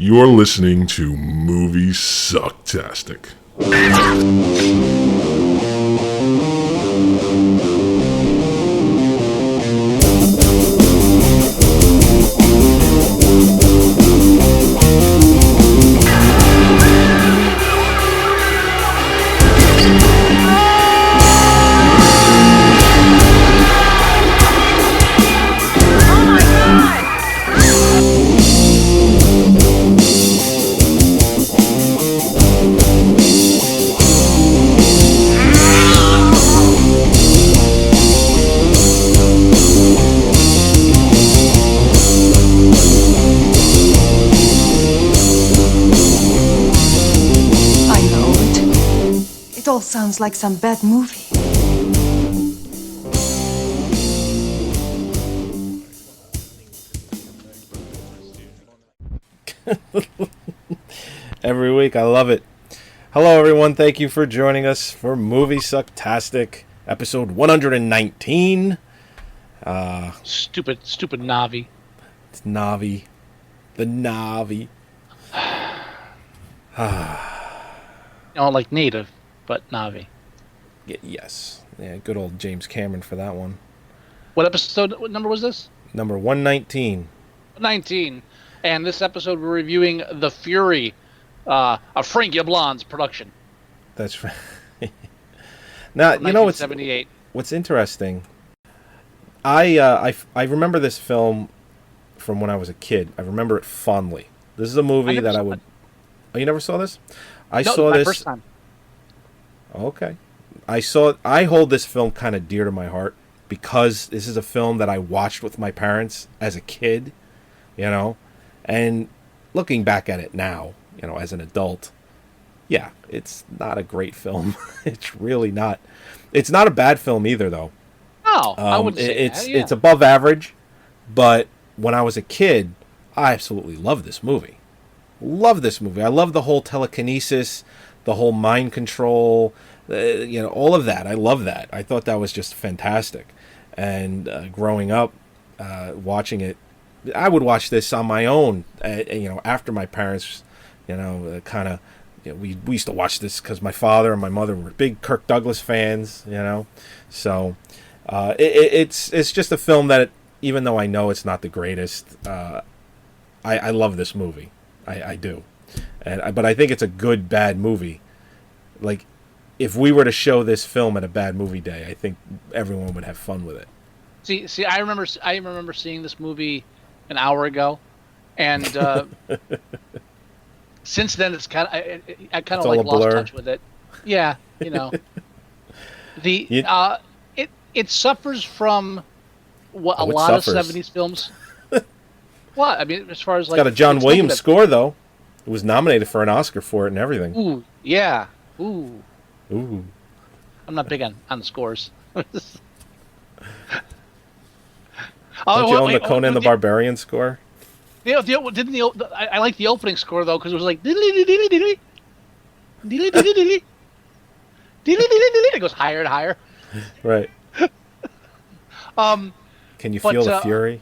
You're listening to Moviesucktastic. Sounds like some bad movie. Every week, I love it. Hello, everyone. Thank you for joining us for Moviesucktastic, episode 119. Stupid Navi. It's Navi. The Navi. Like native. But Navi. Yes. Yeah, good old James Cameron for that one. What episode? What number was this? Number 119. 19. And this episode we're reviewing The Fury, a Frank Yablon's production. That's right. Now, you know what's interesting? I remember this film from when I was a kid. I remember it fondly. This is a movie that I would... Oh, you never saw this? I saw this... first time. Okay. I hold this film kind of dear to my heart because this is a film that I watched with my parents as a kid, and looking back at it now, as an adult, yeah, it's not a great film. It's really not. It's not a bad film either, though. Oh, I would say that, yeah. It's above average, but when I was a kid, I absolutely loved this movie. Love this movie. I love the whole telekinesis, the whole mind control, all of that. I love that. I thought that was just fantastic. And growing up, watching it, I would watch this on my own, after my parents, we used to watch this because my father and my mother were big Kirk Douglas fans, So it's just a film that, even though I know it's not the greatest, I love this movie. I do. But I think it's a good bad movie. Like, if we were to show this film at a bad movie day, I think everyone would have fun with it. See, I remember seeing this movie an hour ago, and since then it's kind of I kind of like lost touch with it. Yeah, it suffers from what a lot of '70s films. What? I mean, as far as it's got a John Williams score, though. It was nominated for an Oscar for it and everything. Ooh, yeah. Ooh. I'm not big on the scores. Don't you own the Conan the Barbarian score? I like the opening score, though, because it was like... It goes higher and higher. Right. Can you feel the fury?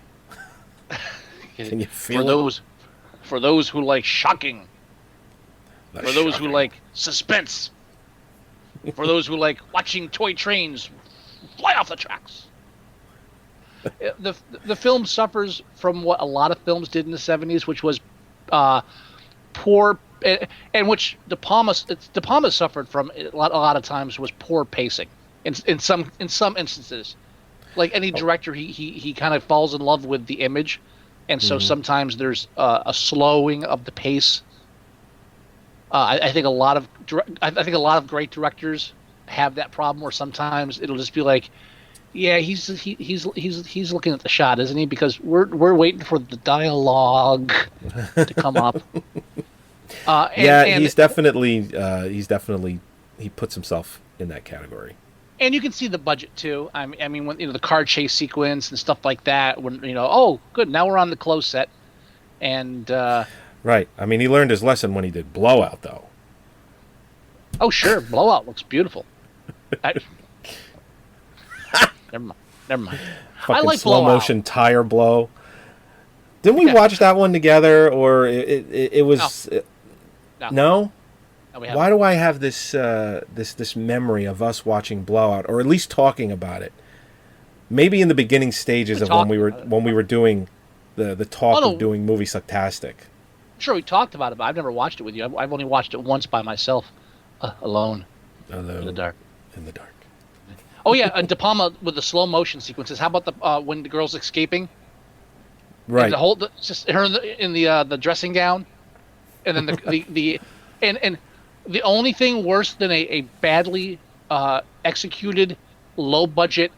Can you feel it? For those who like shocking. For those who like suspense. For those who like watching toy trains fly off the tracks. The film suffers from what a lot of films did in the '70s, which was poor, and which De Palma suffered from a lot of times was poor pacing. In some instances, like any director, he kind of falls in love with the image. And so sometimes there's a slowing of the pace. I think a lot of great directors have that problem, where sometimes it'll just be like, yeah, he's looking at the shot, isn't he? Because we're waiting for the dialogue to come up. He's definitely he puts himself in that category. And you can see the budget too. I mean, when the car chase sequence and stuff like that. When oh, good, now we're on the close set, and right. I mean, he learned his lesson when he did Blowout, though. Oh, sure, Blowout looks beautiful. Never mind. Fucking I like slow Blowout. motion tire blow. Didn't we watch that one together, or it was No. no? No, we haven't. Why do I have this memory of us watching Blowout, or at least talking about it? Maybe in the beginning stages of when we were doing the talk of doing Moviesucktastic. Sure, we talked about it, but I've never watched it with you. I've only watched it once by myself, alone, in the dark. In the dark. Oh yeah, and De Palma with the slow motion sequences. How about the when the girl's escaping? Right. And just her in the dressing gown, and then and the only thing worse than a badly executed low budget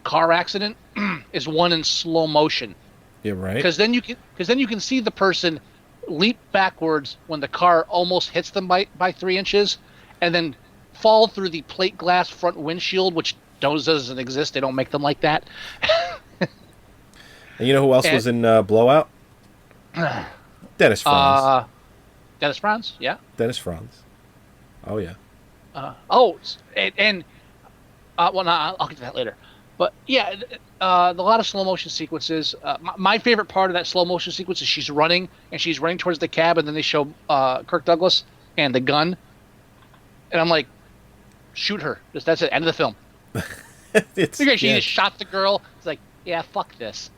car accident is one in slow motion. Yeah, right. Because then you can see the person leap backwards when the car almost hits them by 3 inches, and then fall through the plate glass front windshield, which doesn't exist. They don't make them like that. And you know who else was in Blowout? Dennis Franz. Dennis Franz, yeah. Dennis Franz. Oh yeah. Well, no, I'll get to that later. But yeah, a lot of slow motion sequences. My favorite part of that slow motion sequence is she's running towards the cab, and then they show Kirk Douglas and the gun, and I'm like, shoot her. That's it. End of the film. She just shot the girl. It's like, yeah, fuck this.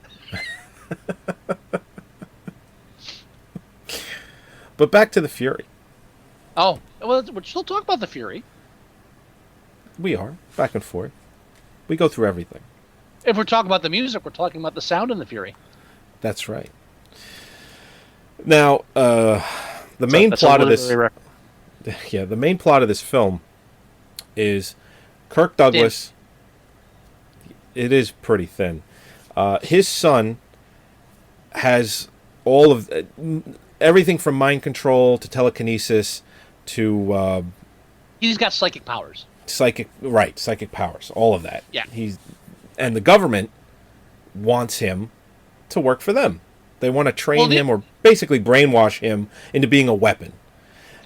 But back to the Fury. Oh, well, we're still talking about the Fury. We are back and forth. We go through everything. If we're talking about the music, we're talking about the sound in the Fury. That's right. Now, the main plot of this, the main plot of this film is Kirk Douglas. It is pretty thin. His son has all of everything from mind control to telekinesis to he's got psychic powers. Psychic powers, all of that. Yeah. And the government wants him to work for them. They want to train him or basically brainwash him into being a weapon.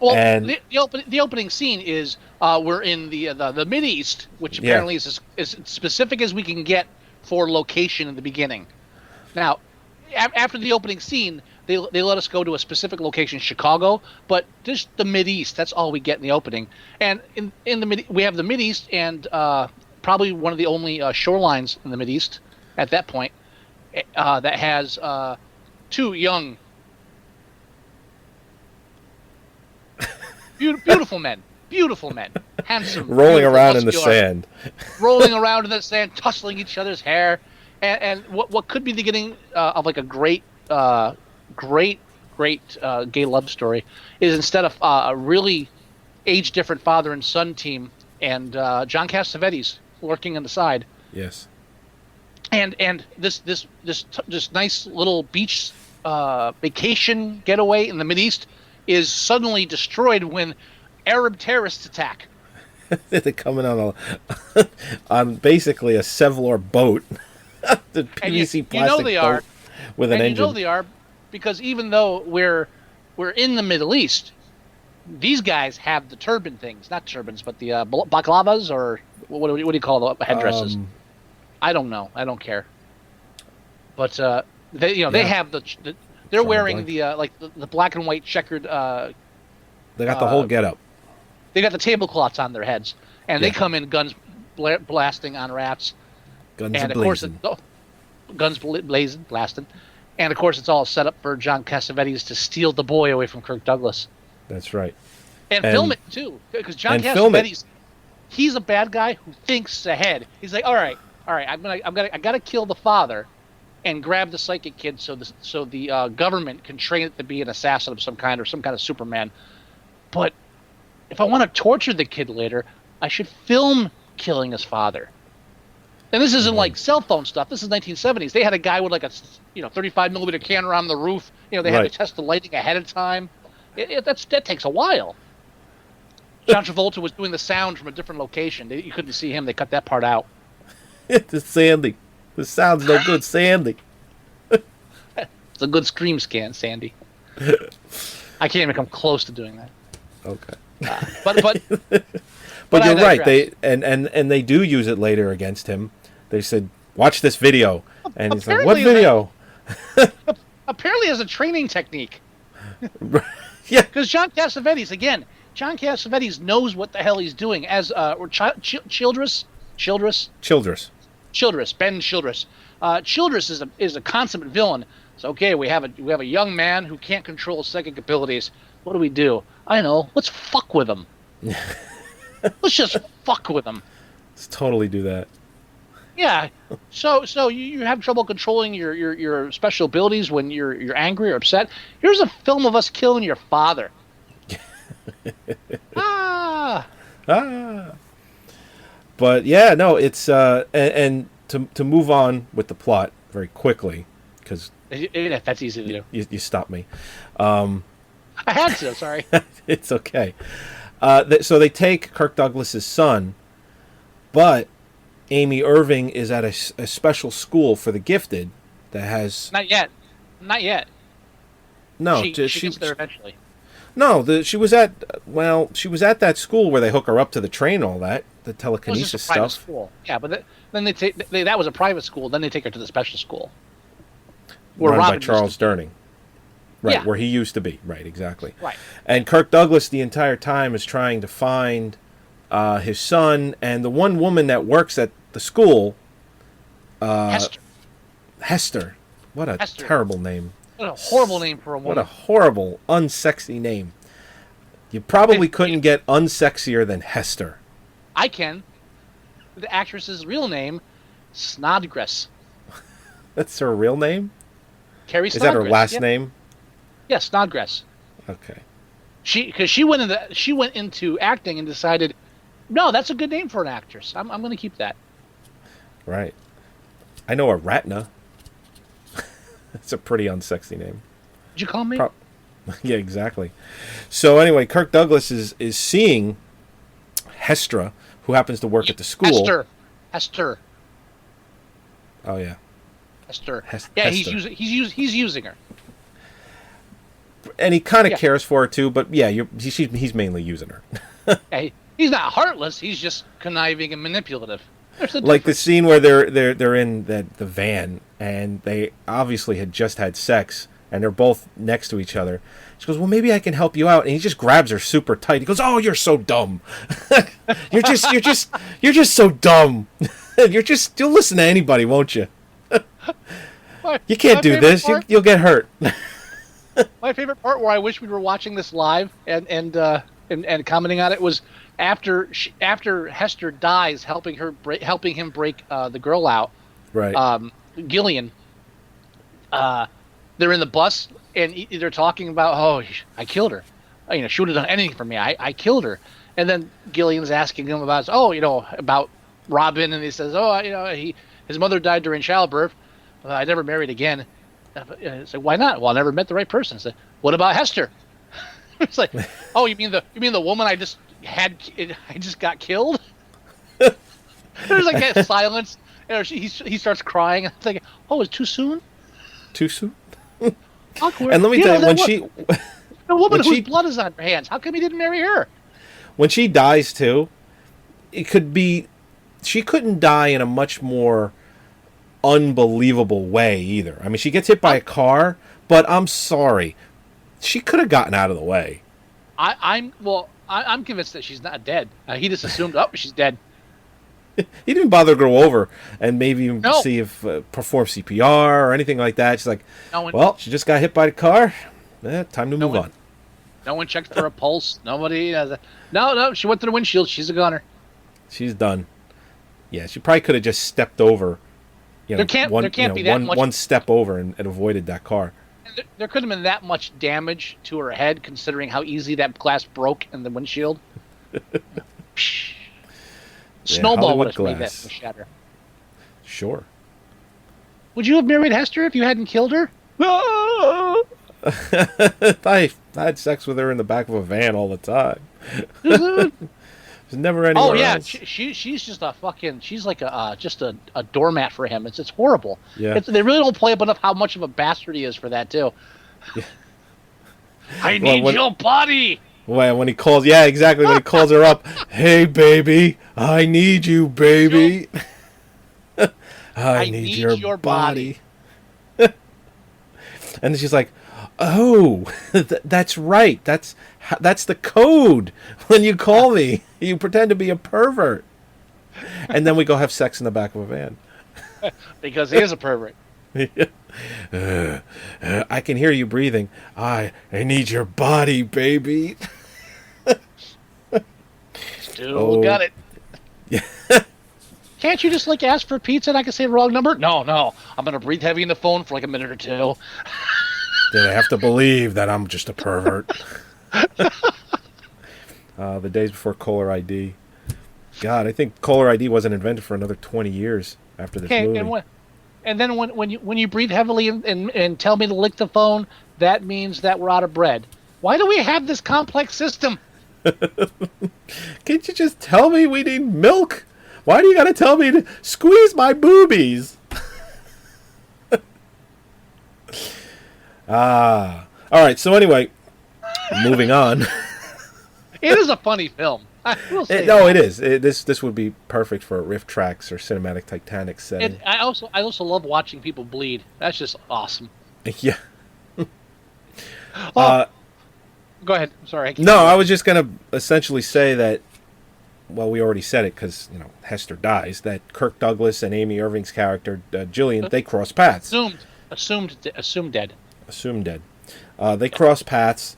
Well, and the opening scene is we're in the Mideast, which apparently is as specific as we can get for location in the beginning. Now, after the opening scene, they let us go to a specific location, Chicago, but just the Mideast. That's all we get in the opening. And in the we have the Mideast and probably one of the only shorelines in the Mideast at that point that has two young, beautiful men, handsome, rolling around in the sand, tussling each other's hair, and what could be the beginning of like a great gay love story is instead of a really age different father and son team and John Cassavetes lurking on the side. Yes. And this nice little beach vacation getaway in the Mideast is suddenly destroyed when Arab terrorists attack. They're coming on basically a Sevlor boat, the PVC plastic boat with an engine. You know they are because even though we're in the Middle East, these guys have the turban things, not turbans, but the baklavas, or what do you call the headdresses? I don't know. I don't care. But they have they're wearing the black and white checkered. They got the whole getup. They got the tablecloths on their heads, and they come in guns blasting on rats. Guns blazing, blasting, and of course it's all set up for John Cassavetes to steal the boy away from Kirk Douglas. That's right. And film it too, because John Cassavetes, he's a bad guy who thinks ahead. He's like, all right, I gotta kill the father, and grab the psychic kid so the government can train it to be an assassin of some kind or some kind of Superman. But if I want to torture the kid later, I should film killing his father. And this isn't like cell phone stuff. This is 1970s. They had a guy with like a 35 millimeter camera on the roof. They had to test the lighting ahead of time. That takes a while. John Travolta was doing the sound from a different location. You couldn't see him. They cut that part out. It's Sandy. The sound's no good, Sandy. It's a good scream scan, Sandy. I can't even come close to doing that. Okay. But you're right. They and they do use it later against him. They said, "Watch this video," and he's like, "What video?" apparently has a training technique. Yeah. Because John Cassavetes knows what the hell he's doing. As Childress, Ben Childress. Childress is a consummate villain. So okay, we have a young man who can't control psychic abilities. What do? I know. Let's fuck with him. Let's just fuck with him. Let's totally do that. Yeah. So you have trouble controlling your special abilities when you're angry or upset. Here's a film of us killing your father. But yeah, no, it's and to move on with the plot very quickly, because that's easy to do. You stopped me. I had to. Sorry. It's okay. So they take Kirk Douglas's son, but Amy Irving is at a special school for the gifted that has not yet. No, she gets there eventually. No, she was at that school where they hook her up to the train and all that, the telekinesis stuff. School. Yeah, but then that was a private school. Then they take her to the special school. Run by Charles Durning. Right, yeah. Where he used to be. Right, exactly. Right. And Kirk Douglas the entire time is trying to find his son, and the one woman that works at the school, Hester. What a terrible name. What a horrible name for a woman. What a horrible, unsexy name. You probably couldn't get unsexier than Hester. I can. The actress's real name, Snodgrass. That's her real name? Carrie Is Snodgrass. that her last name? Yeah, Snodgrass. Okay. Because she went into acting and decided, no, that's a good name for an actress. I'm going to keep that. Right. I know a Ratna. That's a pretty unsexy name. Did you call me? Yeah, exactly. So anyway, Kirk Douglas is seeing Hestra, who happens to work at the school. Hester. Oh yeah. Hester. Yeah, Hester. He's using her. And he kind of cares for her too, but yeah, he's mainly using her. Yeah, he's not heartless. He's just conniving and manipulative. Like the scene where they're in the van and they obviously had just had sex and they're both next to each other. She goes, "Well, maybe I can help you out," and he just grabs her super tight. He goes, "Oh, you're so dumb. you're just so dumb. You'll listen to anybody, won't you? You can't do this. You'll get hurt." My favorite part, where I wish we were watching this live and commenting on it, was after Hester dies, helping him break the girl out. Right. Gillian. They're in the bus and they're talking about, "Oh, I killed her. She would have done anything for me. I killed her." And then Gillian's asking him about, about Robin, and he says, his mother died during childbirth. I never married again. It's like, why not? Well, I never met the right person. It's like, what about Hester? It's like, oh, you mean the woman I just got killed? There's like that silence. He starts crying. I'm thinking, oh, it's too soon. Too soon. Awkward. And let me tell you, the woman whose blood is on her hands, how come he didn't marry her? When she dies too, she couldn't die in a much more unbelievable way either. I mean, she gets hit by a car, but I'm sorry, she could have gotten out of the way. I'm convinced that she's not dead. He just assumed, she's dead. He didn't bother to go over and maybe see if perform CPR or anything like that. She's like, she just got hit by the car. Time to move on. No one checked for a pulse. Nobody. No. She went to the windshield. She's a goner. She's done. Yeah, she probably could have just stepped over. There can't be that much. One step over and avoided that car. There could have been that much damage to her head, considering how easy that glass broke in the windshield. Snowball would have made that shatter. Sure. Would you have married Hester if you hadn't killed her? I had sex with her in the back of a van all the time. There's never anywhere else. She's just a fucking. She's like just a doormat for him. It's horrible. Yeah. They really don't play up enough how much of a bastard he is for that too. Yeah. I need your body. Well, when he calls, when he calls her up, "Hey, baby, I need you, baby. I need your body." And she's like, "Oh, that's right. That's the code. When you call me, you pretend to be a pervert." And then we go have sex in the back of a van. Because he is a pervert. I can hear you breathing. I need your body, baby. Still got it. Can't you just like ask for pizza and I can say the wrong number? No. I'm gonna breathe heavy in the phone for like a minute or two. Did I have to believe that I'm just a pervert? The days before caller ID. God, I think caller ID wasn't invented for another 20 years after this movie. And then when you breathe heavily and tell me to lick the phone, that means that we're out of bread. Why do we have this complex system? Can't you just tell me we need milk? Why do you gotta tell me to squeeze my boobies? All right, so anyway, moving on. It is a funny film. It is. This would be perfect for riff tracks or cinematic Titanic setting. And I also love watching people bleed. That's just awesome. Yeah. Go ahead. I'm sorry. I was just going to essentially say that, well, we already said it because, Hester dies, that Kirk Douglas and Amy Irving's character, Jillian, they cross paths. Assumed dead. Assumed dead. They cross paths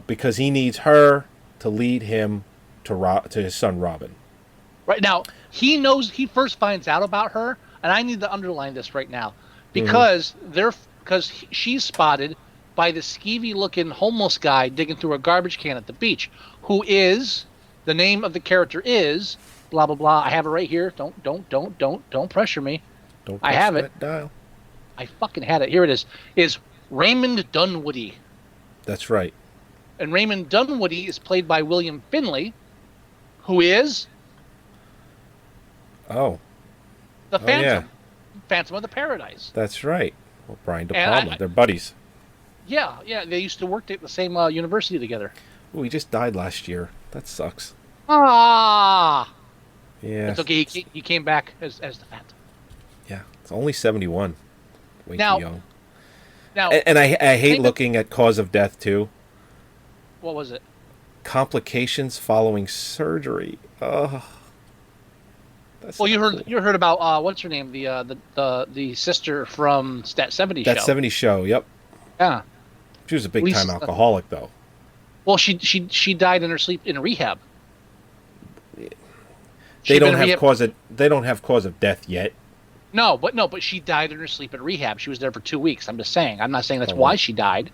because he needs her to lead him to his son Robin. Right now, he first finds out about her, and I need to underline this right now because she's spotted by the skeevy-looking homeless guy digging through a garbage can at the beach, who is the name of the character is blah blah blah. I have it right here. Don't pressure me. Don't I have it. Dial. I fucking had it. Here it is. Is Raymond Dunwoody. That's right. And Raymond Dunwoody is played by William Finley, who is the Phantom. Yeah. Phantom of the Paradise. That's right. Well, Brian De Palma. They're buddies. Yeah. They used to work at the same university together. Ooh, he just died last year. That sucks. Ah. Yeah. It's okay. He came back as the Phantom. Yeah. It's only 71. Way too young. Now, and I hate looking at cause of death too. What was it? Complications following surgery. Well, you heard about what's her name? The sister from that 70s show. That 70s show. Yep. Yeah. She was a big time alcoholic though. Well, she died in her sleep in rehab. They don't have cause of death yet. No, but she died in her sleep in rehab. She was there for 2 weeks. I'm just saying. I'm not saying that's why she died,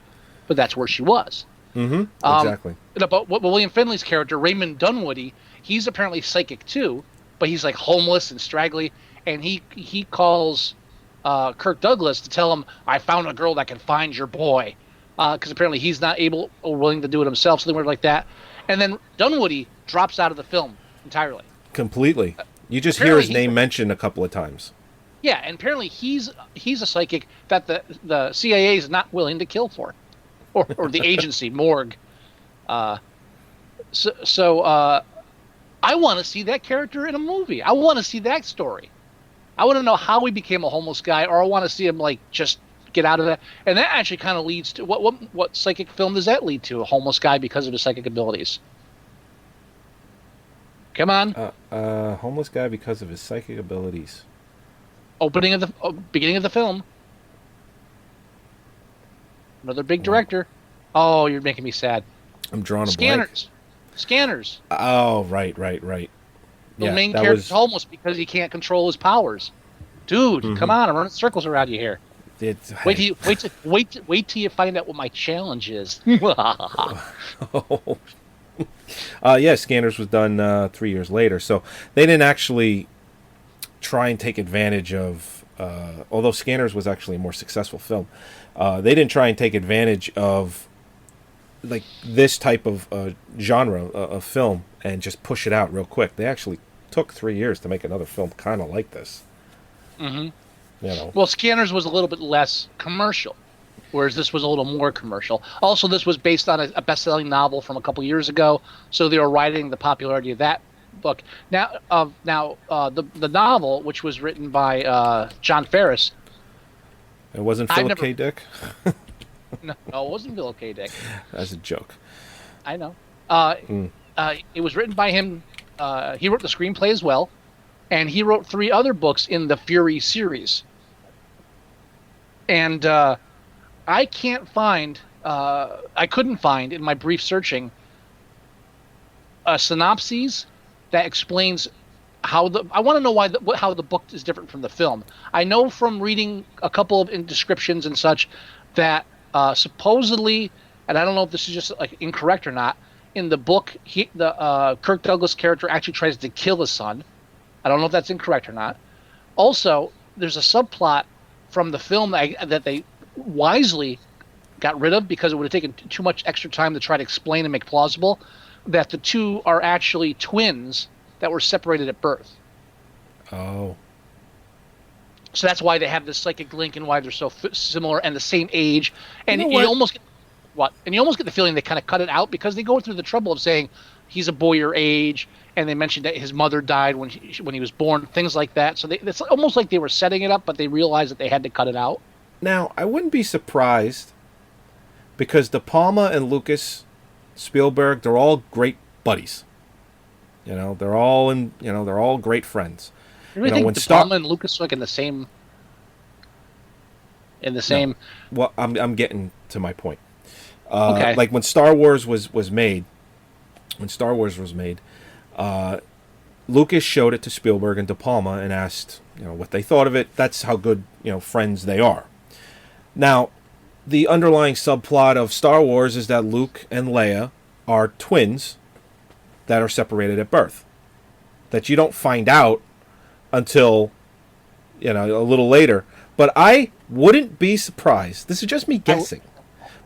but that's where she was. Mm-hmm. Exactly. But William Finley's character, Raymond Dunwoody, he's apparently psychic too, but he's like homeless and straggly, and he calls Kirk Douglas to tell him, "I found a girl that can find your boy," because apparently he's not able or willing to do it himself, something weird like that. And then Dunwoody drops out of the film entirely. Completely. You just hear his name mentioned a couple of times. Yeah, and apparently he's a psychic that the CIA is not willing to kill for, or the agency morgue. So I want to see that character in a movie. I want to see that story. I want to know how he became a homeless guy, or I want to see him like just get out of that. And that actually kind of leads to what psychic film does that lead to? A homeless guy because of his psychic abilities. Come on. Homeless guy because of his psychic abilities. Beginning of the film. Another big director. Oh, you're making me sad. I'm drawing a blank. Scanners. Oh, right. The main character's homeless because he can't control his powers. Dude, come on! I'm running circles around you here. Wait till you find out what my challenge is. Yeah, Scanners was done 3 years later, so they didn't actually try and take advantage of. Although Scanners was actually a more successful film, they didn't try and take advantage of like this type of genre of film and just push it out real quick. They actually took 3 years to make another film kind of like this. Mm-hmm. Well, Scanners was a little bit less commercial, whereas this was a little more commercial. Also, this was based on a best-selling novel from a couple years ago, so they were riding the popularity of that book. Now, the novel, which was written by John Ferris. It wasn't Philip K. Dick? No, it wasn't Philip K. Dick. That's a joke. I know. Mm. It was written by him. He wrote the screenplay as well, and he wrote 3 other books in the Fury series. And I can't find, I couldn't find in my brief searching a synopsis that explains how the. I want to know how the book is different from the film. I know from reading a couple of descriptions and such that supposedly, and I don't know if this is just like incorrect or not. In the book, the Kirk Douglas character actually tries to kill his son. I don't know if that's incorrect or not. Also, there's a subplot from the film that they wisely got rid of because it would have taken too much extra time to try to explain and make plausible that the two are actually twins that were separated at birth. Oh. So that's why they have this psychic link and why they're so similar and the same age. And You know you almost get the feeling they kind of cut it out because they go through the trouble of saying he's a boy your age, and they mentioned that his mother died when he was born, things like that. So it's almost like they were setting it up, but they realized that they had to cut it out. Now, I wouldn't be surprised because De Palma and Lucas Spielberg, they're all great buddies. You know, they're all great friends. You really think De Palma and Lucas are like in the same? No. Well, I'm getting to my point. Okay. Like when Star Wars was made, Lucas showed it to Spielberg and De Palma and asked, what they thought of it. That's how good, friends they are. Now, the underlying subplot of Star Wars is that Luke and Leia are twins that are separated at birth. That you don't find out until, a little later. But I wouldn't be surprised. This is just me guessing.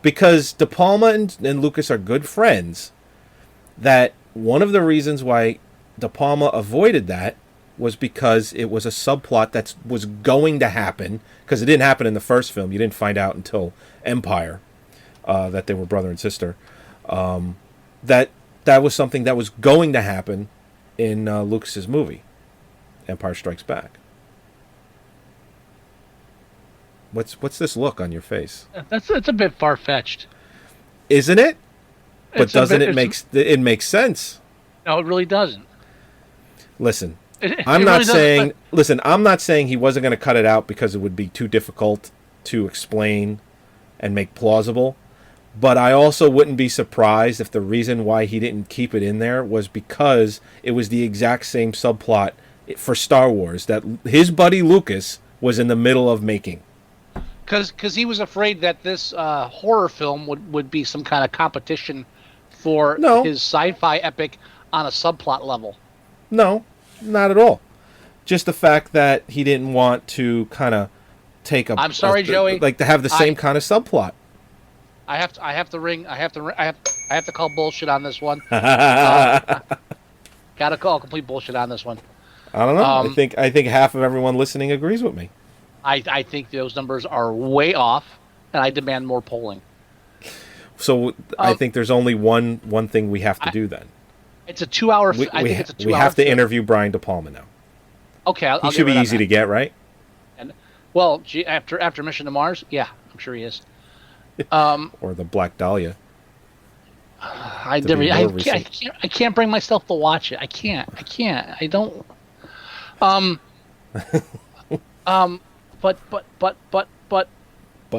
Because De Palma and Lucas are good friends, that one of the reasons why De Palma avoided that was because it was a subplot that was going to happen, because it didn't happen in the first film. You didn't find out until Empire that they were brother and sister. That was something that was going to happen in Lucas's movie, Empire Strikes Back. What's this look on your face? That's a bit far fetched, isn't it? But it makes sense? No, it really doesn't. Listen, I'm not saying he wasn't going to cut it out because it would be too difficult to explain and make plausible. But I also wouldn't be surprised if the reason why he didn't keep it in there was because it was the exact same subplot for Star Wars that his buddy Lucas was in the middle of making. Because he was afraid that this horror film would be some kind of competition for his sci-fi epic on a subplot level. No, not at all. Just the fact that he didn't want to kind of take a. I'm sorry, Joey. Like to have the same kind of subplot. I have to call bullshit on this one. Gotta call complete bullshit on this one. I don't know. I think half of everyone listening agrees with me. I think those numbers are way off, and I demand more polling. So I think there's only one thing we have to do then. It's a 2-hour. We have to interview Brian De Palma now. Okay, he should be easy to get, right? And after Mission to Mars, yeah, I'm sure he is. Or the Black Dahlia. I can't bring myself to watch it. I can't. I don't. But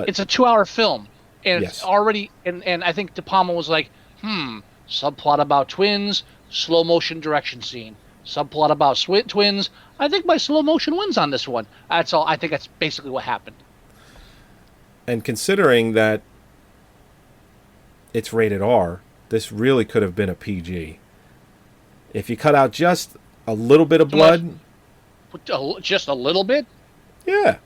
it's a 2-hour film, and it's already and I think De Palma was like, subplot about twins, slow motion direction scene, subplot about twins. I think my slow motion wins on this one. That's all. I think that's basically what happened. And considering that it's rated R, this really could have been a PG. If you cut out just a little bit of blood, just a little bit. Yeah.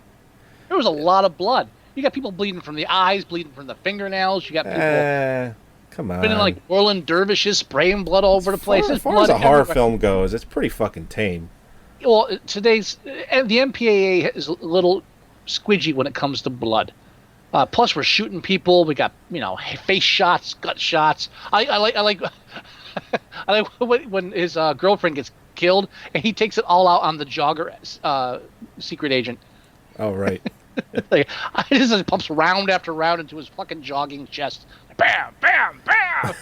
There was a lot of blood. You got people bleeding from the eyes, bleeding from the fingernails. You got people come on. spinning like whirling dervishes, spraying blood all over the place. As far as a horror film goes, it's pretty fucking tame. Well, the MPAA is a little squidgy when it comes to blood. Plus, we're shooting people. We got face shots, gut shots. I like when his girlfriend gets killed and he takes it all out on the jogger secret agent. Oh right. Like, I just pumps round after round into his fucking jogging chest. Bam, bam, bam.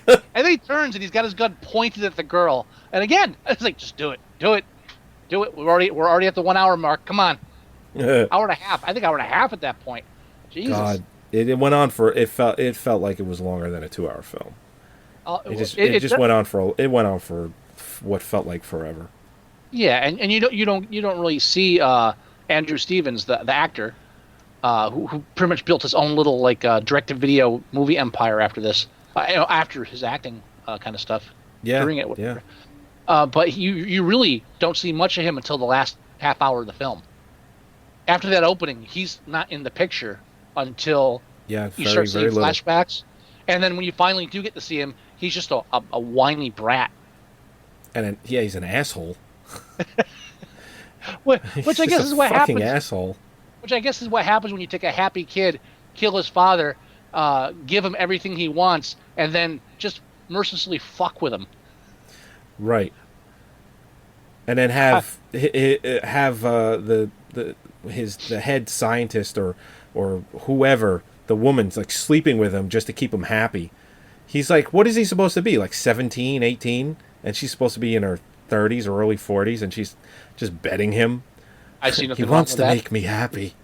And then he turns and he's got his gun pointed at the girl. And again, it's like, just do it, do it, do it. We're already at the 1 hour mark. Come on, hour and a half. I think hour and a half at that point. Jesus. God, it went on for it felt like it was longer than a 2 hour film. It just went on for what felt like forever. Yeah, and you don't really see Andrew Stevens, the actor, who pretty much built his own little like direct-to-video movie empire after this, after his acting kind of stuff. Yeah, during it. Whatever. Yeah. But you really don't see much of him until the last half hour of the film. After that opening, he's not in the picture until you start seeing flashbacks, and then when you finally do get to see him, he's just a whiny brat. And he's an asshole. Which I guess is what happens. Asshole. Which I guess is what happens when you take a happy kid, kill his father, give him everything he wants, and then just mercilessly fuck with him. Right. And then have the head scientist or whoever, the woman's like sleeping with him just to keep him happy. He's like, what is he supposed to be? Like 17, 18? And she's supposed to be in her 30s or early 40s, and she's just betting him. I see nothing he wrong wants with to that. make me happy.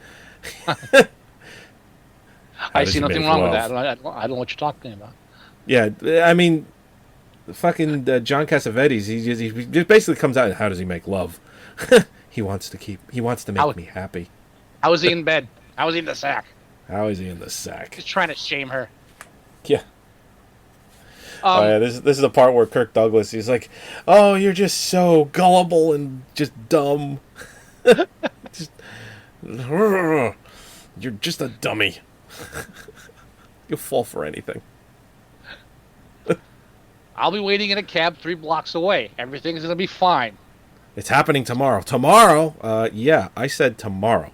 I see nothing wrong with that. I don't know what you're talking about. Yeah, I mean, fucking John Cassavetes, he just basically comes out and how does he make love? he wants to make me happy. How was he in bed? How was he in the sack? How is he in the sack? He's trying to shame her. Yeah. This is the part where Kirk Douglas, he's like, oh, you're just so gullible and just dumb. You're just a dummy. You'll fall for anything. I'll be waiting in a cab 3 blocks away. Everything's going to be fine. It's happening tomorrow. Tomorrow? Yeah, I said tomorrow.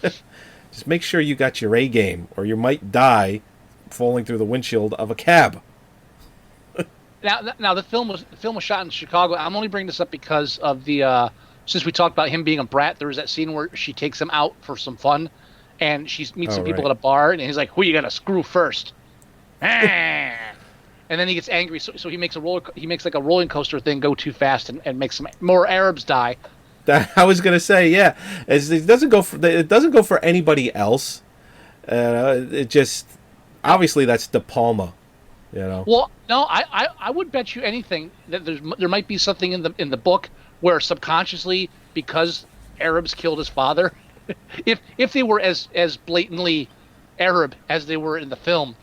Just make sure you got your A game, or you might die falling through the windshield of a cab. Now the film was shot in Chicago. I'm only bringing this up because of the since we talked about him being a brat. There was that scene where she takes him out for some fun, and she meets some people at a bar, and he's like, "Who you gonna screw first?" And then he gets angry, so he makes like a rolling coaster thing go too fast and makes some more Arabs die. I was gonna say, yeah, it doesn't go for anybody else. It just obviously that's De Palma, you know. Well, no, I would bet you anything that there might be something in the book where subconsciously, because Arabs killed his father, if they were as blatantly Arab as they were in the film,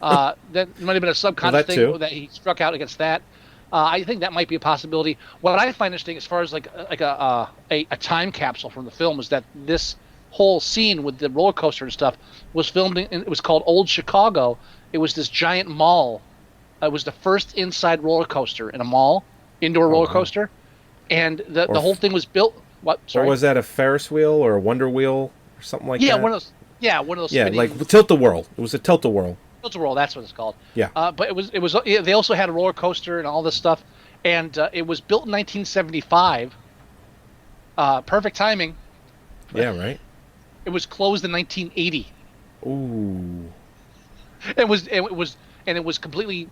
then there might have been a subconscious thing that he struck out against that. I think that might be a possibility. What I find interesting, as far as like a time capsule from the film, is that this whole scene with the roller coaster and stuff was filmed in, it was called Old Chicago. It was this giant mall. It was the first inside roller coaster in a mall, indoor roller coaster, and the whole thing was built. What? Sorry. Or was that a Ferris wheel or a Wonder Wheel or something like that? One of those. Yeah, one of those. Yeah, like Tilt-A-Whirl. It was a Tilt-A-Whirl. Tilt-A-Whirl, that's what it's called. Yeah. But it was. They also had a roller coaster and all this stuff, and it was built in 1975. Perfect timing. Yeah, right. It was closed in 1980. Ooh. It was completely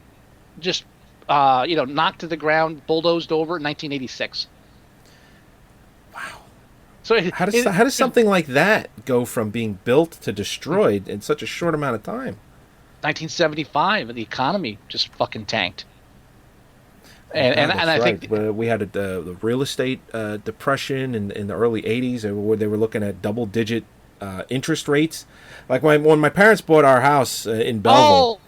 just knocked to the ground, bulldozed over in 1986. Wow. So how does something like that go from being built to destroyed in such a short amount of time? 1975, and the economy just fucking tanked. And I think we had the real estate depression in the early 80s, where they were looking at double-digit interest rates. Like when my parents bought our house in Belleville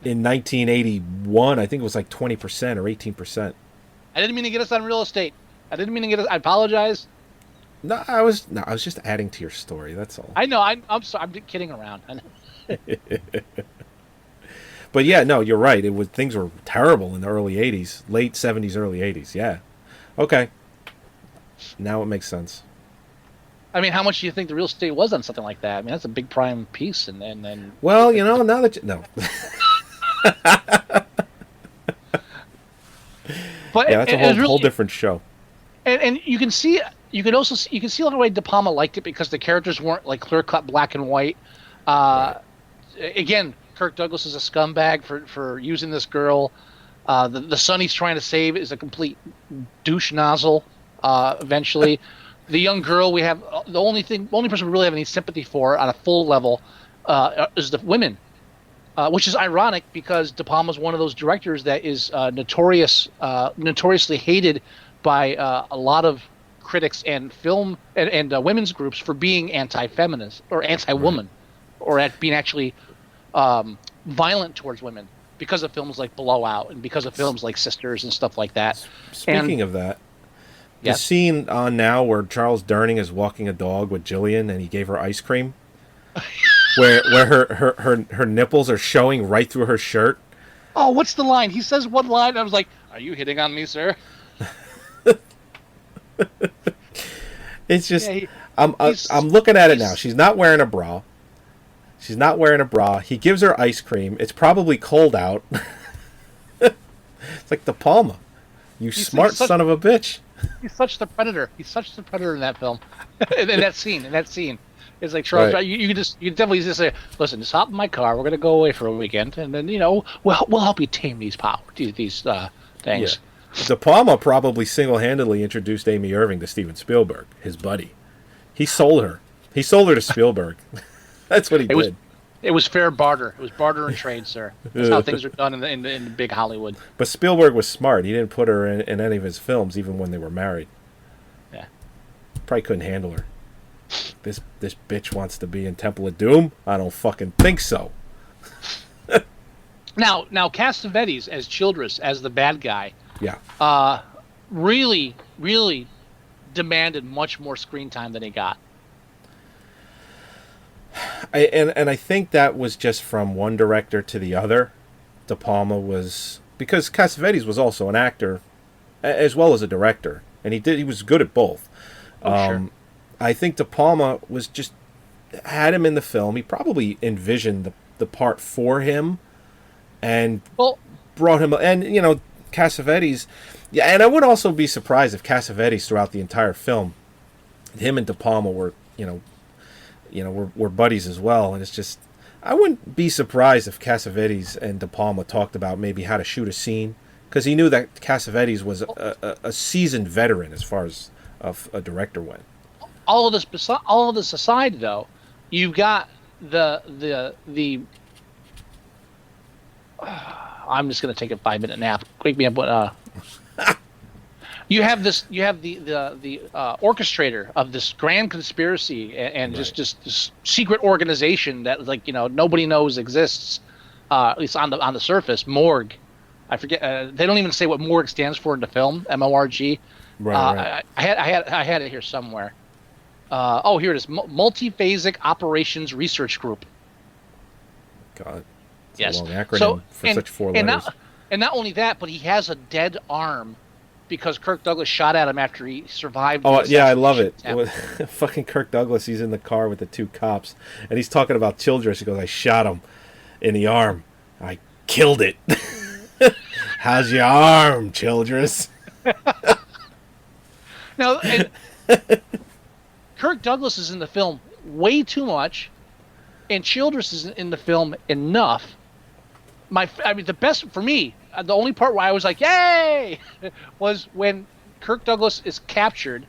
in 1981, I think it was like 20% or 18%. I didn't mean to get us on real estate. I apologize. No, I was just adding to your story. That's all. I know. I'm sorry. I'm kidding around. But yeah, no, you're right. Things were terrible in the early 80s, late 70s, early 80s. Yeah. Okay. Now it makes sense. I mean, how much do you think the real estate was on something like that? I mean, that's a big prime piece, and then. Well, now that no. But yeah, that's a whole different show. And you can see you can also you can see the way De Palma liked it because the characters weren't like clear cut black and white. Uh, Again, Kirk Douglas is a scumbag for using this girl. The son he's trying to save is a complete douche nozzle. Eventually, the young girl we have the only person we really have any sympathy for on a full level is the women, which is ironic because De Palma's one of those directors that is notoriously hated by a lot of critics and film and women's groups for being anti-feminist or anti-woman, or at being actually violent towards women because of films like Blowout and because of films like Sisters and stuff like that. Speaking of that, the scene on now where Charles Durning is walking a dog with Jillian and he gave her ice cream, where her nipples are showing right through her shirt. Oh, what's the line? He says one line. I was like, "Are you hitting on me, sir?" It's just I'm looking at it now. She's not wearing a bra. She's not wearing a bra. He gives her ice cream. It's probably cold out. It's like De Palma. He's smart son of a bitch. He's such the predator. He's such the predator in that film. in that scene. It's like Charles. Right. You definitely just say, "Listen, just hop in my car. We're gonna go away for a weekend, and then we'll help you tame these things." Yeah. De Palma probably single-handedly introduced Amy Irving to Steven Spielberg, his buddy. He sold her. He sold her to Spielberg. That's what he did. It was fair barter. It was barter and trade, sir. That's how things are done in the big Hollywood. But Spielberg was smart. He didn't put her in any of his films, even when they were married. Yeah. Probably couldn't handle her. This bitch wants to be in Temple of Doom? I don't fucking think so. Now Cassavetes as Childress, as the bad guy, really, really demanded much more screen time than he got. I think that was just from one director to the other. De Palma was, because Cassavetes was also an actor as well as a director, and he was good at both. Sure. I think De Palma was just had him in the film. He probably envisioned the part for him, and brought him. And Cassavetes, and I would also be surprised if Cassavetes throughout the entire film, him and De Palma were we're buddies as well, and it's just I wouldn't be surprised if Cassavetes and De Palma talked about maybe how to shoot a scene, because he knew that Cassavetes was a seasoned veteran as far as a director went. All of this aside, though, you've got the I'm just going to take a 5-minute nap. Wake me up. You have the orchestrator of this grand conspiracy and just this secret organization that nobody knows exists, at least on the surface. Morgue, I forget. They don't even say what Morgue stands for in the film. MORG. Right. I had it here somewhere. Here it is. Multiphasic Operations Research Group. God. Yes. A long acronym for such 4 letters. And not only that, but he has a dead arm because Kirk Douglas shot at him after he survived. Oh, yeah, I love it. Fucking Kirk Douglas, he's in the car with the 2 cops, and he's talking about Childress. He goes, I shot him in the arm. I killed it. How's your arm, Childress? Now, Kirk Douglas is in the film way too much, and Childress is in the film enough. The best for me, the only part where I was like, "Yay!" was when Kirk Douglas is captured,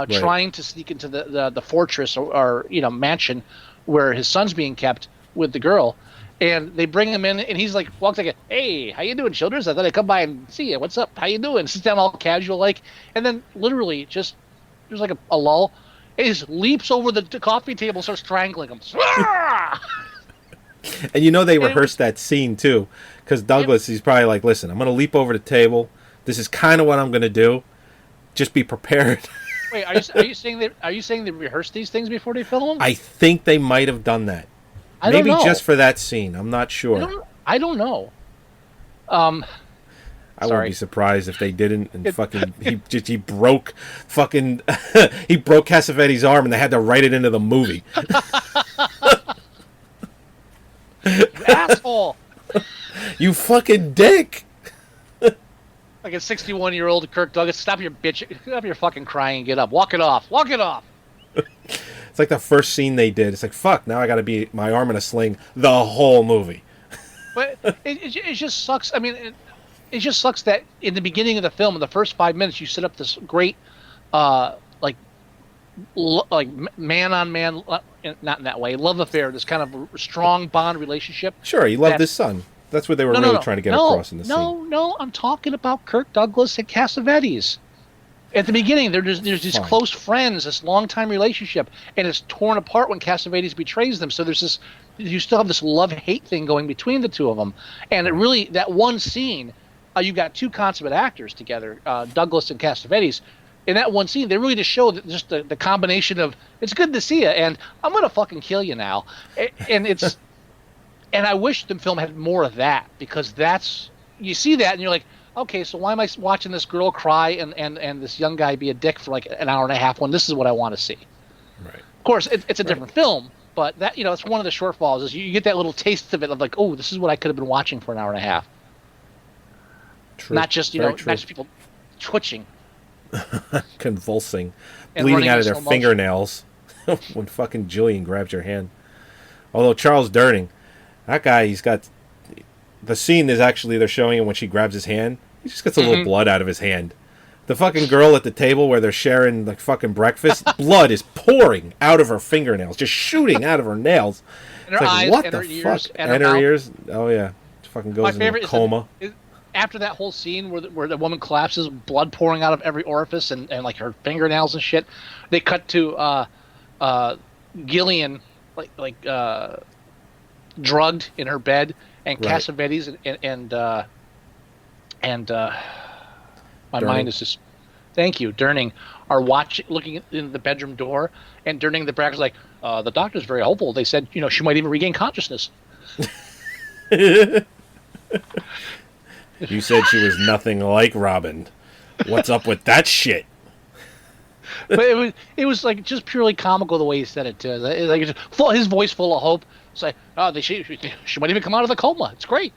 trying to sneak into the fortress or mansion where his son's being kept with the girl, and they bring him in, and he's like, walks like, "Hey, how you doing, Childress? I thought I'd come by and see you. What's up? How you doing?" Sits down all casual like, and then literally just there's like a lull. He just leaps over the coffee table and starts strangling him. And they rehearsed that scene too, because Douglas, he's probably like, listen, I'm going to leap over the table. This is kind of what I'm going to do. Just be prepared. Wait, are you saying they rehearsed these things before they film them? I think they might have done that. Maybe just for that scene. I'm not sure. I don't know. I wouldn't be surprised if they didn't. And he broke he broke Cassavetes' arm, and they had to write it into the movie. You asshole! You fucking dick! Like a 61-year-old Kirk Douglas. Stop your bitch. Stop your fucking crying and get up. Walk it off. Walk it off. It's like the first scene they did. It's like, fuck, now I got to be my arm in a sling the whole movie. But it just sucks. I mean, it just sucks that in the beginning of the film, in the first 5 minutes, you set up this great, like man on man, not in that way, love affair, this kind of strong bond relationship. Sure, he loved his son. That's what they were trying to get across in the scene. No, I'm talking about Kirk Douglas and Cassavetes. At the beginning, there's these close friends, this long-time relationship, and it's torn apart when Cassavetes betrays them. So there's this, you still have this love-hate thing going between the two of them. And it really, that one scene, you got two consummate actors together, Douglas and Cassavetes. In that one scene, they really just show that just the combination of, it's good to see you, and I'm going to fucking kill you now. And it's, and I wish the film had more of that, because that's, you see that and you're like, okay, so why am I watching this girl cry and this young guy be a dick for like an hour and a half when this is what I want to see? Right. Of course, it's a different film, but that, it's one of the shortfalls is you get that little taste of it of like, oh, this is what I could have been watching for an hour and a half. True. Not just not just people twitching, convulsing, and bleeding out of their slow motion. fingernails when fucking Julian grabs your hand. Although Charles Durning, that guy, he's got the scene is actually they're showing him when she grabs his hand. He just gets a little blood out of his hand. The fucking girl at the table where they're sharing like fucking breakfast, blood is pouring out of her fingernails, just shooting out of her nails. And her It's like, eyes, what and the her ears, fuck? and her mouth. ears. Oh yeah, she fucking goes My into favorite a coma. is after that whole scene where the woman collapses, blood pouring out of every orifice and like her fingernails and shit. They cut to Gillian like drugged in her bed, and Right. Cassavetes and my Durning. mind is just, thank you, Durning, are looking in the bedroom door, and Durning the bracker's like, the doctor's very hopeful. They said, she might even regain consciousness. You said she was nothing like Robin. What's up with that shit? But it was like just purely comical the way he said it too. Like his voice full of hope. It's like, she might even come out of the coma. It's great.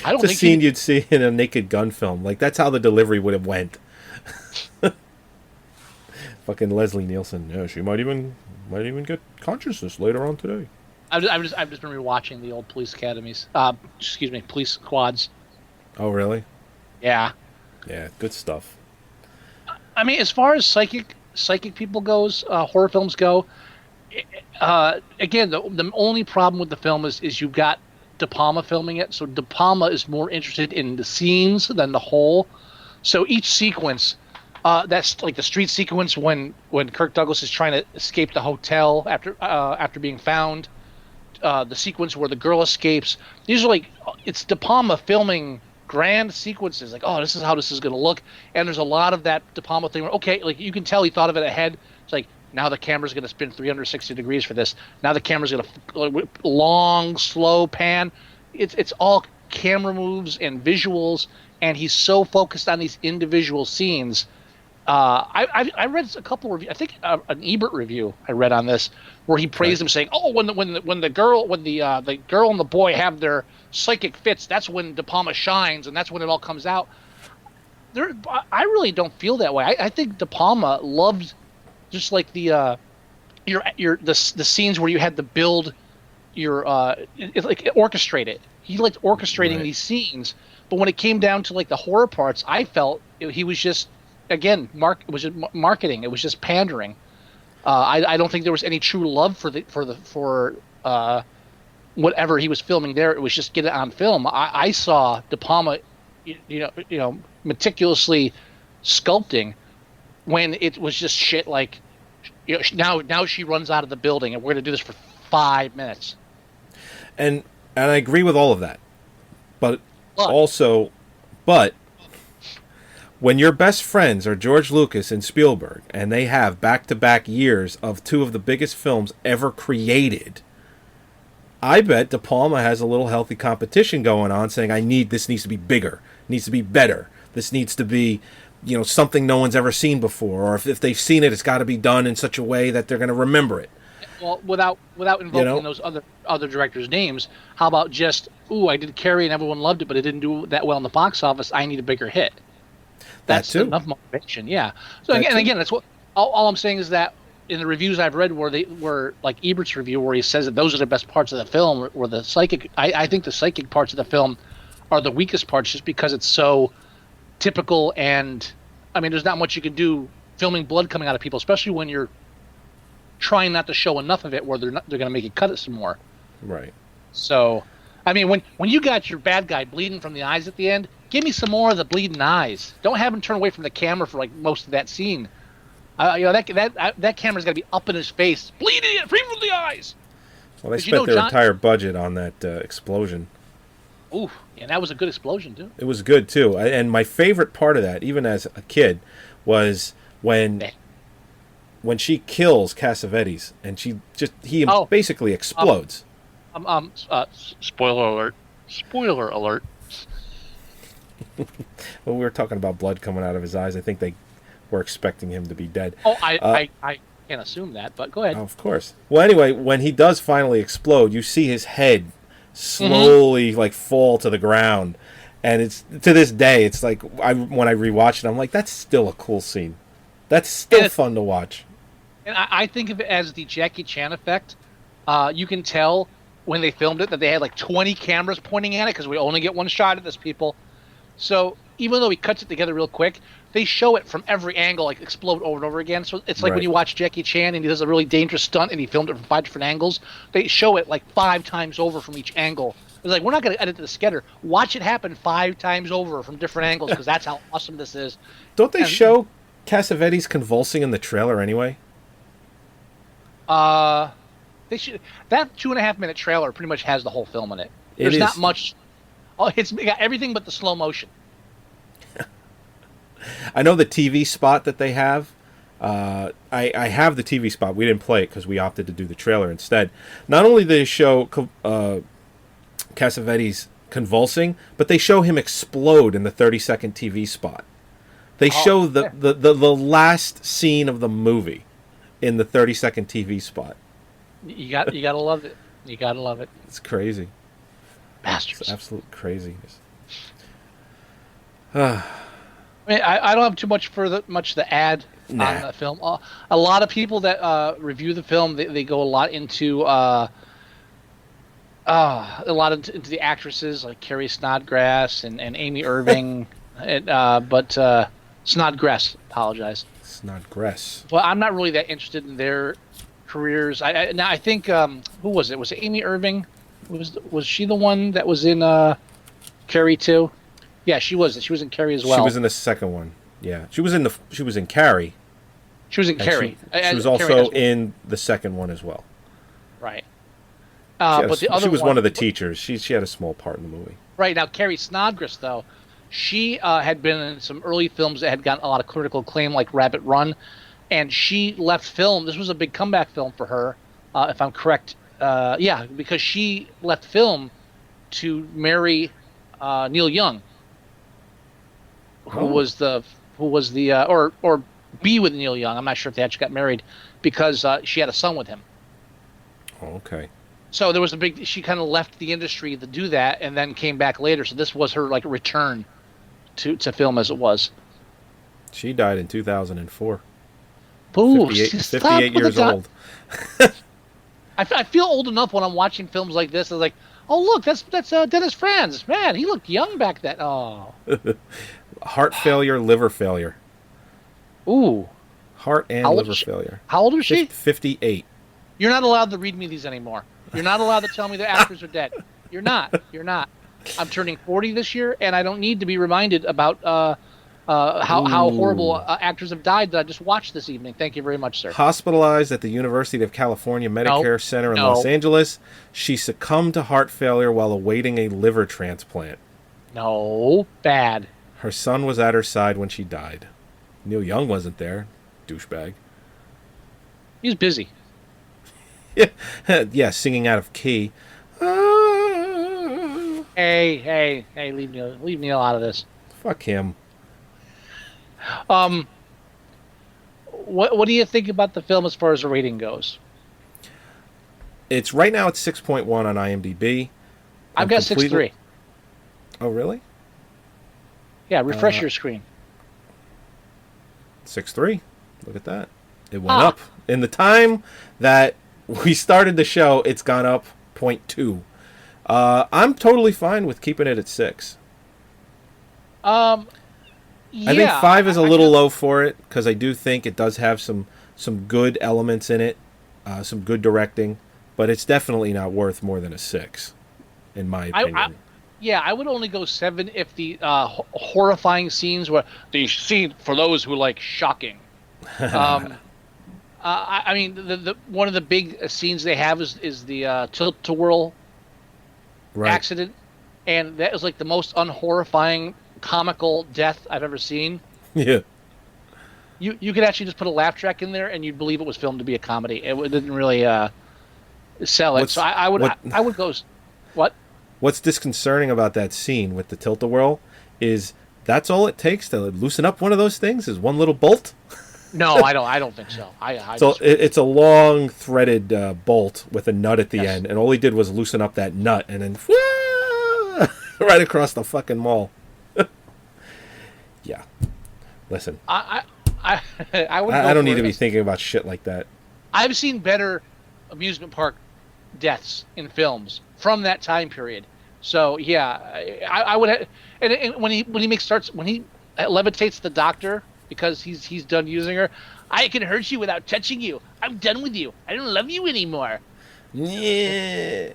I don't It's a think scene you'd see in a Naked Gun film. Like that's how the delivery would have went. Fucking Leslie Nielsen. Yeah, she might even get consciousness later on today. I've just been rewatching the old police academies. Police squads. Oh really? Yeah. Yeah, good stuff. I mean, as far as psychic people goes, horror films go. Again, the only problem with the film is you've got De Palma filming it, so De Palma is more interested in the scenes than the whole. So each sequence, that's like the street sequence when Kirk Douglas is trying to escape the hotel after being found. The sequence where the girl escapes. These are like, it's De Palma filming grand sequences. Like, oh, this is how this is going to look. And there's a lot of that De Palma thing where, okay, like you can tell he thought of it ahead. It's like, now the camera's going to spin 360 degrees for this. Now the camera's going to long, slow pan. It's all camera moves and visuals, and he's so focused on these individual scenes. I read a couple reviews. I think an Ebert review I read on this where he praised him, saying, "Oh, when the girl and the boy have their psychic fits, that's when De Palma shines, and that's when it all comes out." I really don't feel that way. I think De Palma loved just like the scenes where you had to build your orchestrate it. He liked orchestrating these scenes, but when it came down to like the horror parts, I felt he was just, again, it was just marketing. It was just pandering. I don't think there was any true love for whatever he was filming there. It was just get it on film. I saw De Palma, meticulously sculpting when it was just shit like, now she runs out of the building and we're going to do this for 5 minutes. And I agree with all of that. But when your best friends are George Lucas and Spielberg, and they have back-to-back years of two of the biggest films ever created, I bet De Palma has a little healthy competition going on, saying, this needs to be bigger, needs to be better, this needs to be, something no one's ever seen before, or if they've seen it, it's got to be done in such a way that they're going to remember it. Well, without invoking those other directors' names, how about just, I did Carrie and everyone loved it, but it didn't do that well in the box office. I need a bigger hit. That's enough motivation. Yeah. So again, that's what all I'm saying is that in the reviews I've read, where like Ebert's review, where he says that those are the best parts of the film, where the psychic, I think the psychic parts of the film are the weakest parts, just because it's so typical, and I mean, there's not much you can do filming blood coming out of people, especially when you're trying not to show enough of it where they're going to make you cut it some more. Right. So, I mean, when you got your bad guy bleeding from the eyes at the end, give me some more of the bleeding eyes. Don't have him turn away from the camera for like most of that scene. That camera's got to be up in his face, bleeding it free from the eyes. Well, they spent their entire budget on that explosion. Ooh, and that was a good explosion too. It was good too, and my favorite part of that, even as a kid, was when she kills Cassavetes and he basically explodes. Spoiler alert! Spoiler alert! Well, we were talking about blood coming out of his eyes. I think they were expecting him to be dead. Oh, I can't assume that, but go ahead. Of course. Well, anyway, when he does finally explode, you see his head slowly like fall to the ground, and it's to this day, it's like when I rewatch it, I'm like, that's still a cool scene. That's still fun to watch. And I think of it as the Jackie Chan effect. You can tell when they filmed it that they had like 20 cameras pointing at it, because we only get one shot of this, people. So even though he cuts it together real quick, they show it from every angle, like explode over and over again. So it's like when you watch Jackie Chan and he does a really dangerous stunt and he filmed it from 5 different angles, they show it like 5 times over from each angle. It's like, we're not going to edit this together. Watch it happen 5 times over from different angles, because that's how awesome this is. Don't they show Cassavetes convulsing in the trailer anyway? They should. That 2.5-minute trailer pretty much has the whole film in it. There's not much. Oh, it's got everything but the slow motion. I know the TV spot that they have. I have the TV spot. We didn't play it because we opted to do the trailer instead. Not only do they show Cassavetes convulsing, but they show him explode in the 30-second TV spot. They show the last scene of the movie in the 30-second TV spot. You gotta love it. You gotta love it. It's crazy. Bastards. It's absolute craziness. I mean, I don't have too much to add on the film. A lot of people that review the film, they go a lot into into the actresses like Carrie Snodgrass and Amy Irving, but Snodgrass. Apologize. Snodgrass. Well, I'm not really that interested in their careers. I think who was it? Was it Amy Irving? Was she the one that was in Carrie 2? Yeah, she was. She was in Carrie as well. She was in the second one. Yeah, she was in Carrie. She was in Carrie. She was also in the second one as well. Right. But the other she was one of the teachers. She had a small part in the movie. Right. Now, Carrie Snodgrass, though, she had been in some early films that had gotten a lot of critical acclaim, like Rabbit Run, and she left film. This was a big comeback film for her, if I'm correct. Yeah, because she left film to marry Neil Young, who was the or be with Neil Young. I'm not sure if they actually got married, because she had a son with him. Oh, okay. So there was she kind of left the industry to do that, and then came back later. So this was her like return to film, as it was. She died in 2004. Ooh, 58 years old. I feel old enough when I'm watching films like this. I was like, oh look, that's Dennis Franz. Man, he looked young back then. Oh. Heart failure, liver failure. Ooh. Heart and liver failure. How old is she? 58. You're not allowed to read me these anymore. You're not allowed to tell me the actors are dead. You're not. I'm turning 40 this year, and I don't need to be reminded about how horrible actors have died that I just watched this evening. Thank you very much, sir. Hospitalized at the University of California Medicare Center in Los Angeles, she succumbed to heart failure while awaiting a liver transplant. No, bad. Her son was at her side when she died. Neil Young wasn't there, douchebag. He was busy. Yeah, singing out of key. Hey, leave Neil out of this. Fuck him. What do you think about the film as far as the rating goes? It's right now it's 6.1 on IMDb. I've got 6.3. Oh, really? Yeah, refresh your screen. 6.3. Look at that. It went up. In the time that we started the show, it's gone up 0.2. I'm totally fine with keeping it at 6. Yeah, I think 5 is a little low for it, because I do think it does have some good elements in it, some good directing, but it's definitely not worth more than a 6, in my opinion. I would only go 7 if the horrifying scenes were the scene for those who like shocking. I mean, the one of the big scenes they have is the tilt-a-whirl accident, and that is like the most unhorrifying comical death I've ever seen. Yeah. You could actually just put a laugh track in there, and you'd believe it was filmed to be a comedy. It didn't really sell it. So I would go. What? What's disconcerting about that scene with the tilt-a-whirl is that's all it takes to loosen up one of those things is one little bolt. No, I don't think so. It's a long threaded bolt with a nut at the end, and all he did was loosen up that nut, and then right across the fucking mall. Yeah, listen. I don't need to be thinking about shit like that. I've seen better amusement park deaths in films from that time period. So yeah, I would. And when he levitates the doctor because he's done using her, I can hurt you without touching you. I'm done with you. I don't love you anymore. Yeah.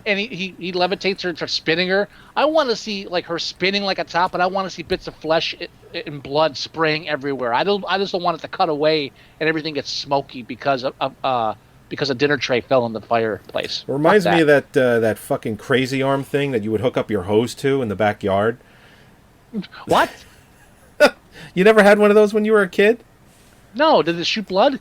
And he levitates her and starts spinning her. I want to see like her spinning like a top, and I want to see bits of flesh and blood spraying everywhere. I just don't want it to cut away and everything gets smoky because a dinner tray fell in the fireplace. It reminds me of that fucking crazy arm thing that you would hook up your hose to in the backyard. What? You never had one of those when you were a kid? No. Did it shoot blood?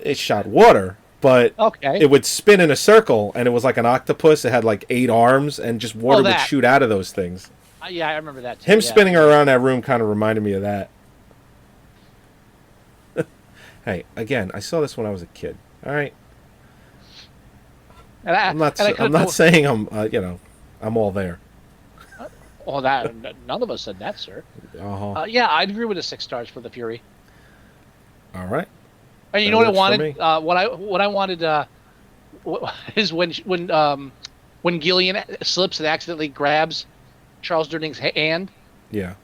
It shot water, but okay. It would spin in a circle, and it was like an octopus. It had like 8 arms, and just water would shoot out of those things. Yeah, I remember that too. Him spinning around that room kind of reminded me of that. Hey, again, I saw this when I was a kid. All right. I'm not saying I'm all there. Well, none of us said that, sir. Uh-huh. Yeah, I'd agree with the 6 stars for the Fury. All right. And you know what I wanted? What I wanted is when Gillian slips and accidentally grabs Charles Durning's hand. Yeah.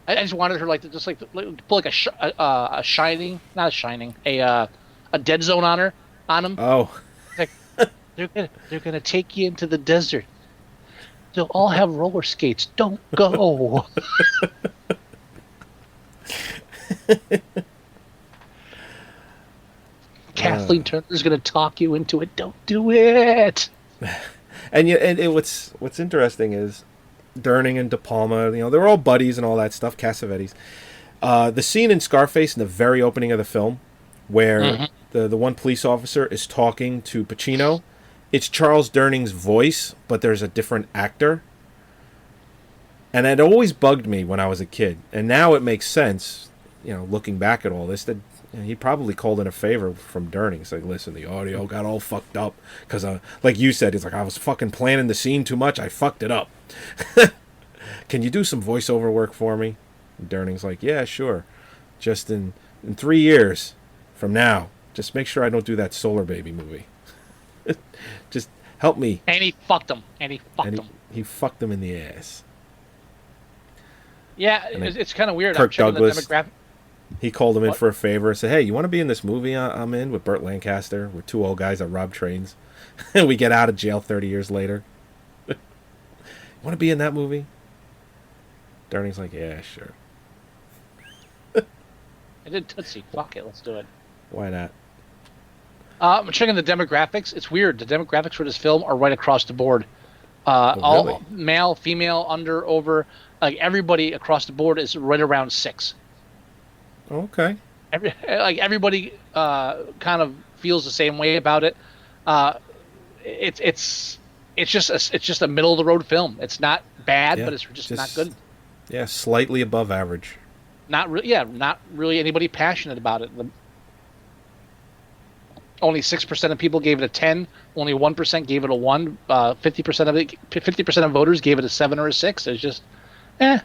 I just wanted her to pull like a shining, not a shining, a dead zone on him. Oh. Like, they're gonna take you into the desert. They'll all have roller skates. Don't go. Kathleen Turner's gonna talk you into it. Don't do it. And what's interesting is Durning and De Palma. They're all buddies and all that stuff. Cassavetes. The scene in Scarface in the very opening of the film, where the one police officer is talking to Pacino. It's Charles Durning's voice, but there's a different actor. And it always bugged me when I was a kid. And now it makes sense, looking back at all this, that he probably called in a favor from Durning. He's like, listen, the audio got all fucked up. Because, like you said, he's like, I was fucking planning the scene too much. I fucked it up. Can you do some voiceover work for me? And Durning's like, yeah, sure. Just in 3 years from now, just make sure I don't do that Solar Baby movie. Just help me. And he fucked him. He fucked him in the ass. Yeah, it's kind of weird. Kirk Douglas. The he called him in for a favor and said, hey, you want to be in this movie I'm in with Burt Lancaster? We're 2 old guys that rob trains. And we get out of jail 30 years later. You want to be in that movie? Durning's like, yeah, sure. I did Tootsie. Fuck it, let's do it. Why not? I'm checking the demographics. It's weird. The demographics for this film are right across the board. Really? All male, female, under, over. Like everybody across the board is right around 6. Okay. Everybody kind of feels the same way about it. It's just a middle of the road film. It's not bad, but it's just not good. Yeah, slightly above average. Not really anybody passionate about it. Only 6% of people gave it a 10. Only 1% gave it a 1. 50% of voters gave it a 7 or a 6. It's just, eh.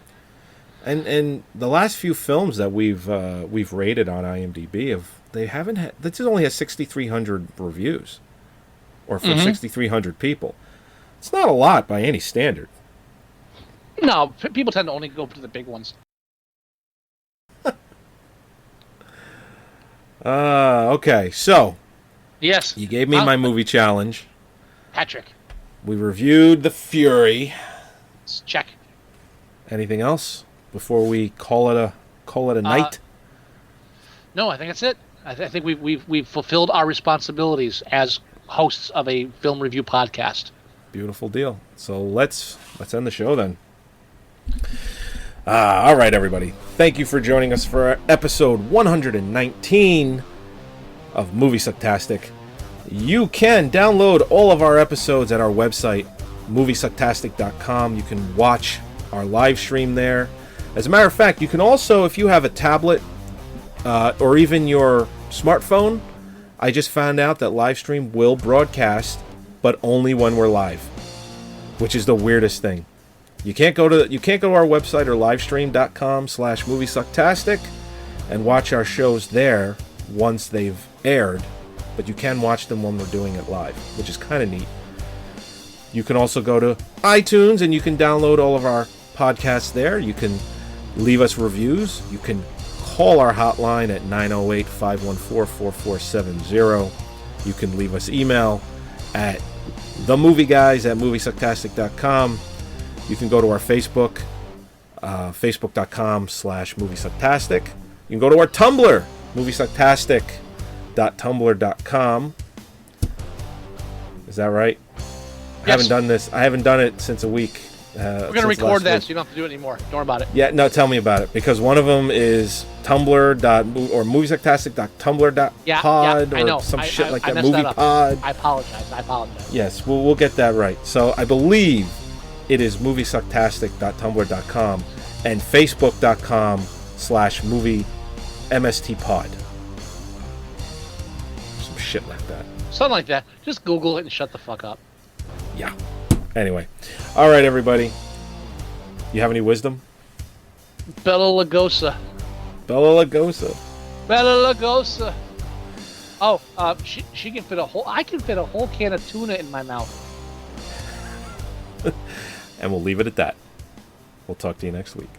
And the last few films that we've rated on IMDb this only has 6,300 reviews, or for 6,300 people. It's not a lot by any standard. No, people tend to only go to the big ones. Okay, so Yes. you gave me my movie challenge. Patrick. We reviewed The Fury. Check. Anything else before we call it a night? No, I think that's it. I think we've fulfilled our responsibilities as hosts of a film review podcast. Beautiful deal. So let's end the show then. All right, everybody. Thank you for joining us for episode 119 of Moviesucktastic. You can download all of our episodes at our website, Moviesucktastic.com. You can watch our live stream there. As a matter of fact, you can also, if you have a tablet or even your smartphone, I just found out that live stream will broadcast, but only when we're live, which is the weirdest thing. You can't go to our website or livestream.com/Moviesucktastic and watch our shows there once they've aired, but you can watch them when we're doing it live, which is kind of neat. You can also go to iTunes and you can download all of our podcasts there. You can leave us reviews. You can call our hotline at 908-514-4470. You can leave us email at themovieguys@Moviesucktastic.com. You can go to our Facebook, facebook.com/Moviesucktastic. You can go to our Tumblr, Moviesucktastic.tumblr.com. Is that right? Yes. I haven't done it since a week. We're going to record that, so you don't have to do it anymore. Don't worry about it. Yeah, no, tell me about it. Because one of them is Tumblr or Moviesucktastic.tumblr.pod I know. or some I shit like I that. messed Movie that up. pod. I apologize. Yes, we'll get that right. So I believe it is Moviesucktastic.tumblr.com and Facebook.com/MovieMSTpod. Some shit like that. Something like that. Just Google it and shut the fuck up. Yeah. Anyway. All right, everybody. You have any wisdom? Bella Lugosa. Bella Lugosa. Bella Lugosa. Oh, she can fit I can fit a whole can of tuna in my mouth. And we'll leave it at that. We'll talk to you next week.